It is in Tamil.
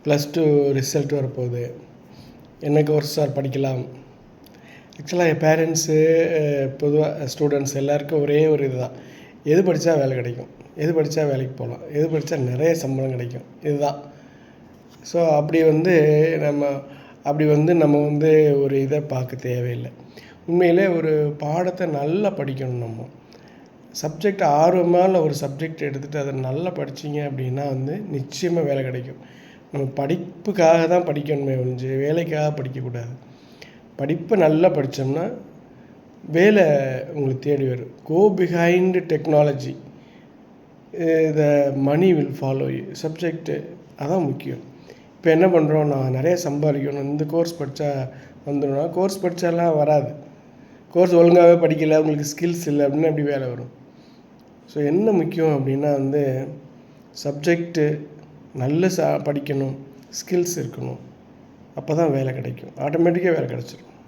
+2 ரிசல்ட் வரப்போகுது. என்ன கோர்ஸ் சார் படிக்கலாம்? ஆக்சுவலாக என் பேரண்ட்ஸு பொதுவாக ஸ்டூடெண்ட்ஸ் எல்லாருக்கும் ஒரே ஒரு இதுதான், எது படித்தா வேலை கிடைக்கும், எது படித்தா வேலைக்கு போகலாம், எது படித்தா நிறைய சம்பளம் கிடைக்கும், இதுதான். ஸோ நம்ம ஒரு இதை பார்க்க தேவையில்லை. உண்மையிலே ஒரு பாடத்தை நல்லா படிக்கணும். நம்ம சப்ஜெக்ட் ஆர்வமான ஒரு சப்ஜெக்ட் எடுத்துகிட்டு அதை நல்லா படித்தீங்க அப்படின்னா நிச்சயமாக வேலை கிடைக்கும். நம்ம படிப்புக்காக தான் படிக்கணுமே ஒழிஞ்சு வேலைக்காக படிக்கக்கூடாது. படிப்பை நல்லா படித்தோம்னா வேலை உங்களுக்கு தேடி வரும். Go behind technology, the money will follow you. Subject அதான் முக்கியம். இப்போ என்ன பண்ணுறோம், நான் நிறைய சம்பாதிக்கணும், இந்த கோர்ஸ் படித்தா வந்துடும்னா, கோர்ஸ் படித்தாலாம் வராது. கோர்ஸ் ஒழுங்காகவே படிக்கலை, உங்களுக்கு ஸ்கில்ஸ் இல்லை அப்படின்னா எப்படி வேலை வரும்? ஸோ என்ன முக்கியம் அப்படின்னா சப்ஜெக்டு நல்ல படிக்கணும், ஸ்கில்ஸ் இருக்கணும். அப்போ தான் வேலை கிடைக்கும். ஆட்டோமேட்டிக்காக வேலை கிடச்சிரும்.